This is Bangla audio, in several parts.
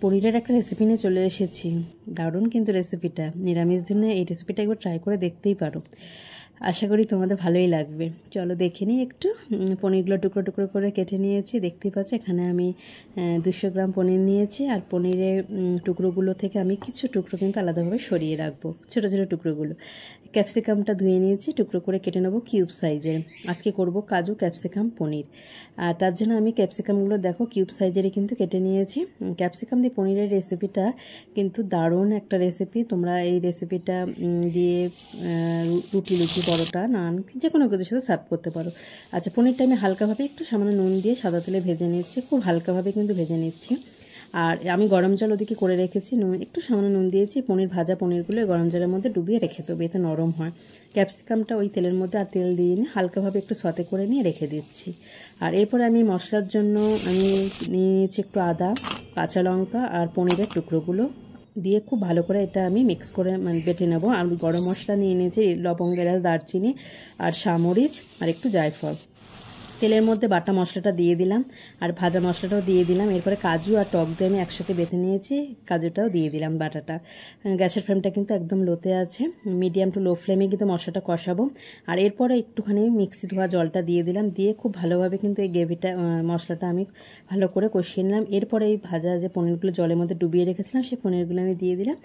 পনিরের একটা রেসিপি নিয়ে চলে এসেছি। দারুণ কিন্তু রেসিপিটা, নিরামিষ দিনে এই রেসিপিটা একবার ট্রাই করে দেখতেই পারো। আশা করি তোমাদের ভালোই লাগবে। চলো দেখে নিই একটু। পনিরগুলো টুকরো টুকরো করে কেটে নিয়েছি, দেখতেই পাচ্ছ। এখানে আমি 200 গ্রাম পনির নিয়েছি। আর পনিরের টুকরোগুলো থেকে আমি কিছু টুকরো কিন্তু আলাদাভাবে সরিয়ে রাখবো, ছোটো ছোটো টুকরোগুলো। ক্যাপসিকামটা ধুয়ে নিয়েছি, টুকরো করে কেটে নেবো কিউব সাইজের। আজকে করব কাজু ক্যাপসিকাম পনির। আর তার জন্য আমি ক্যাপসিকামগুলো দেখো কিউব সাইজেরই কিন্তু কেটে নিয়েছি। ক্যাপসিকাম দিয়ে পনিরের রেসিপিটা কিন্তু দারুণ একটা রেসিপি। তোমরা এই রেসিপিটা দিয়ে রুটি, লুচি, পরোটা, নান যে কোনো কিছুর সাথে সার্ভ করতে পারো। আচ্ছা, পনিরটা আমি হালকাভাবে একটু সামান্য নুন দিয়ে সাদা তেলে ভেজে নিচ্ছি, খুব হালকাভাবে কিন্তু ভেজে নিচ্ছি। আর আমি গরম জল ওদিকে করে রেখেছি, একটু সামান্য নুন দিয়েছি। পনির ভাজা পনিরগুলো গরম জলের মধ্যে ডুবিয়ে রেখে দেবো, এতে নরম হয়। ক্যাপসিকামটা ওই তেলের মধ্যে আর তেল দিয়ে নিয়ে হালকাভাবে একটু সতে করে নিয়ে রেখে দিচ্ছি। আর এরপর আমি মশলার জন্য আমি নিয়েছি একটু আদা, কাঁচা লঙ্কা আর পনিরের টুকরোগুলো দিয়ে খুব ভালো করে এটা আমি মিক্স করে বেটে নেব। আর গরম মশলা নিয়ে নিয়েছি, লবঙ্গ, এলাচ, দারচিনি আর সামরিচ আর একটু জায়ফল। তেলের মধ্যে বাটা মশলাটা দিয়ে দিলাম আর ভাজা মশলাটাও দিয়ে দিলাম। এরপরে কাজু আর টক দই আমি একসাথে বেটে নিয়েছি, কাজুটাও দিয়ে দিলাম বাটাটা। গ্যাসের ফ্লেমটা কিন্তু একদম লোতে আছে, মিডিয়াম টু লো ফ্লেমে কিন্তু মশলাটা কষাবো। আর এরপরে একটুখানি মিক্সি ধোয়া জলটা দিয়ে দিলাম, দিয়ে খুব ভালোভাবে কিন্তু এই গ্রেভিটা মশলাটা আমি ভালো করে কষিয়ে নিলাম। এরপরে এই ভাজা যে পনিরগুলো জলের মধ্যে ডুবিয়ে রেখেছিলাম সেই পনিরগুলো আমি দিয়ে দিলাম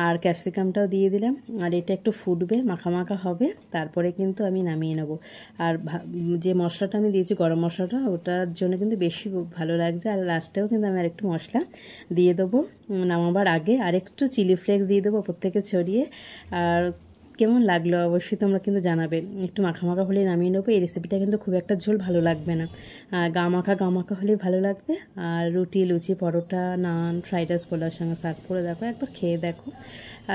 আর ক্যাপসিকামটাও দিয়ে দিলাম। আর এটা একটু ফুটবে, মাখা মাখা হবে, তারপরে কিন্তু আমি নামিয়ে নেব। আর যে মশলাটা আমি দিয়েছি গরম মশলাটা, ওটার জন্য কিন্তু বেশি ভালো লাগছে। আর লাস্টেও কিন্তু আমি আরেকটু মশলা দিয়ে দেবো নামাবার আগে, আর একটু চিলি ফ্লেক্স দিয়ে দেবো ওপর থেকে ছড়িয়ে। আর কেমন লাগলো অবশ্যই তোমরা কিন্তু জানাবে। একটু মাখা মাখা হলেই নামিয়ে নেবো। এই রেসিপিটা কিন্তু খুব একটা ঝোল ভালো লাগবে না, গা মাখা হলেই ভালো লাগবে। আর রুটি, লুচি, পরোটা, নান, ফ্রাইড রাইস, পোলাওর সঙ্গে সার্ভ করে দেখো, একবার খেয়ে দেখো।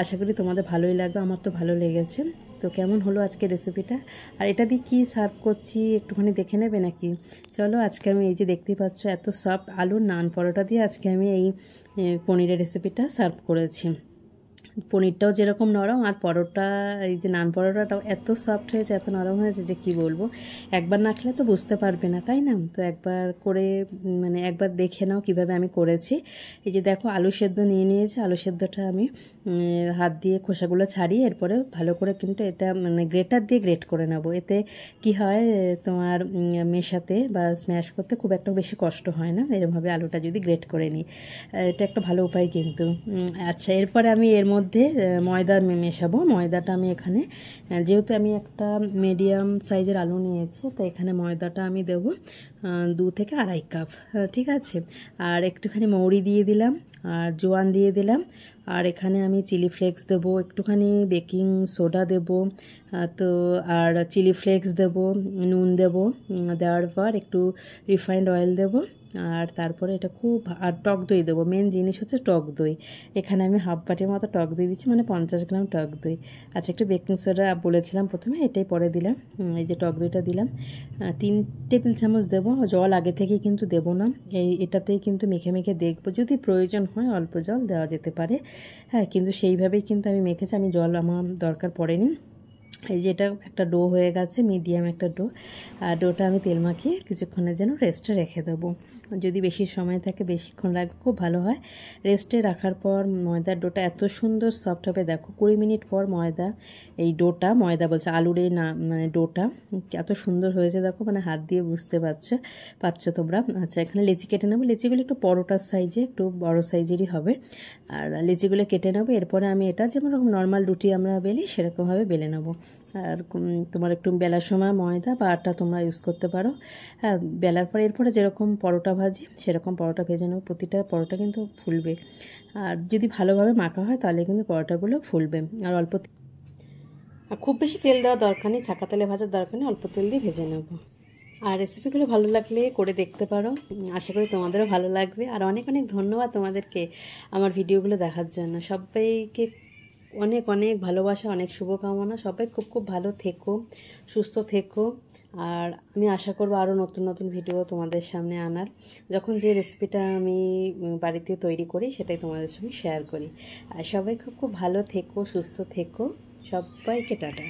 আশা করি তোমাদের ভালোই লাগবে, আমার তো ভালো লেগেছে। তো কেমন হলো আজকে রেসিপিটা, আর এটা দিয়ে কী সার্ভ করছি একটুখানি দেখে নেবে নাকি? চলো, আজকে আমি এই যে দেখতেই পাচ্ছ এত সফট আলুর নান পরোটা দিয়ে আজকে আমি এই পনিরের রেসিপিটা সার্ভ করেছি। পনিরটাও যেরকম নরম, আর পরোটা, এই যে নান পরোটাটাও এত সফট হয়েছে, এত নরম হয়েছে যে কি বলবো। একবার না খেলে তো বুঝতে পারবে না, তাই না? তো একবার করে একবার দেখে নাও কিভাবে আমি করেছি। এই যে দেখো আলু সেদ্ধ নিয়ে নিয়েছি, আলু সেদ্ধটা আমি হাত দিয়ে খোসাগুলো ছাড়িয়ে এরপরে ভালো করে কিন্তু এটা গ্রেটার দিয়ে গ্রেট করে নেব। এতে কি হয়, তোমার মেশাতে বা স্ম্যাশ করতে খুব একটা বেশি কষ্ট হয় না, এরকমভাবে আলুটা যদি গ্রেট করে নিই। এটা একটা ভালো উপায় কিন্তু। আচ্ছা, এরপরে আমি এর মধ্যে ময়দা মেশাবো। ময়দাটা আমি এখানে, যেহেতু আমি একটা মিডিয়াম সাইজের আলু নিয়েছি, তো এখানে ময়দাটা আমি দেবো 2 থেকে আড়াই কাপ, ঠিক আছে। আর একটুখানি মৌরি দিয়ে দিলাম আর জোয়ান দিয়ে দিলাম। আর এখানে আমি চিলি ফ্লেক্স দেবো, একটুখানি বেকিং সোডা দেবো, তো আর চিলি ফ্লেক্স দেবো, নুন দেবো, দেওয়ার পর একটু রিফাইন্ড অয়েল দেবো। আর তারপরে এটা খুব, আর টক দই দেবো। মেন জিনিস হচ্ছে টক দই। এখানে আমি হাফ বাটির মতো টক দই দিচ্ছি, মানে 50 গ্রাম টক দই। আচ্ছা, একটু বেকিং সোডা বলেছিলাম প্রথমে, এটাই পরে দিলাম। এই যে টক দইটা দিলাম 3 টেবিল চামচ দেবো। জল আগে থেকে কিন্তু দেবো না, এটাতেই কিন্তু মেখে মেখে দেখবো, যদি প্রয়োজন হয় অল্প জল দেওয়া যেতে পারে। হ্যাঁ, কিন্তু সেইভাবেই কিন্তু আমি মেখেছি, আমি জল আমার দরকার পড়েনি। এই যে এটা একটা ডো হয়ে গেছে, মিডিয়াম একটা ডো। আর ডোটা আমি তেল মাখিয়ে কিছুক্ষণের জন্য রেস্টে রেখে দেবো। যদি বেশি সময় থাকে বেশিক্ষণ রাখবো, খুব ভালো হয়। রেস্টে রাখার পর ময়দার ডোটা এত সুন্দর সফট হবে, দেখো 20 মিনিট পর ময়দা বলছে আলুর এই না ডোটা এত সুন্দর হয়েছে, দেখো হাত দিয়ে বুঝতে পারছো তোমরা। আচ্ছা, এখানে লেচি কেটে নেবো। লেচিগুলো একটু পরোটার সাইজে, একটু বড় সাইজেরই হবে। আর লেচিগুলো কেটে নেবো। এরপরে আমি এটা যেমন নর্মাল রুটি আমরা বেলি সেরকমভাবে বেলে নেবো। আর তোমার একটু বেলার সময় ময়দা বা আটা তোমরা ইউজ করতে পারো। হ্যাঁ, বেলার পরে এরপরে যেরকম পরোটা ভাজি সেরকম পরোটা ভেজে নেবো। প্রতিটা পরোটা কিন্তু ফুলবে, আর যদি ভালোভাবে মাখা হয় তাহলে কিন্তু পরোটাগুলো ফুলবে। আর খুব বেশি তেল দেওয়ার দরকার নেই, ছাকা তেলে ভাজার দরকার নেই, অল্প তেল দিয়ে ভেজে নেবো। আর রেসিপিগুলো ভালো লাগলে করে দেখতে পারো, আশা করি তোমাদেরও ভালো লাগবে। আর অনেক অনেক ধন্যবাদ তোমাদেরকে আমার ভিডিওগুলো দেখার জন্য। সবাইকে অনেক অনেক ভালোবাসা, অনেক শুভকামনা। সবাই খুব খুব ভালো থেকো, সুস্থ থেকো। আর আমি আশা করবো আরও নতুন নতুন ভিডিও তোমাদের সামনে আনার, যখন যে রেসিপিটা আমি বাড়িতে তৈরি করি সেটাই তোমাদের সঙ্গে শেয়ার করি। আর সবাই খুব খুব ভালো থেকো, সুস্থ থেকো। সবাইকে টাটা।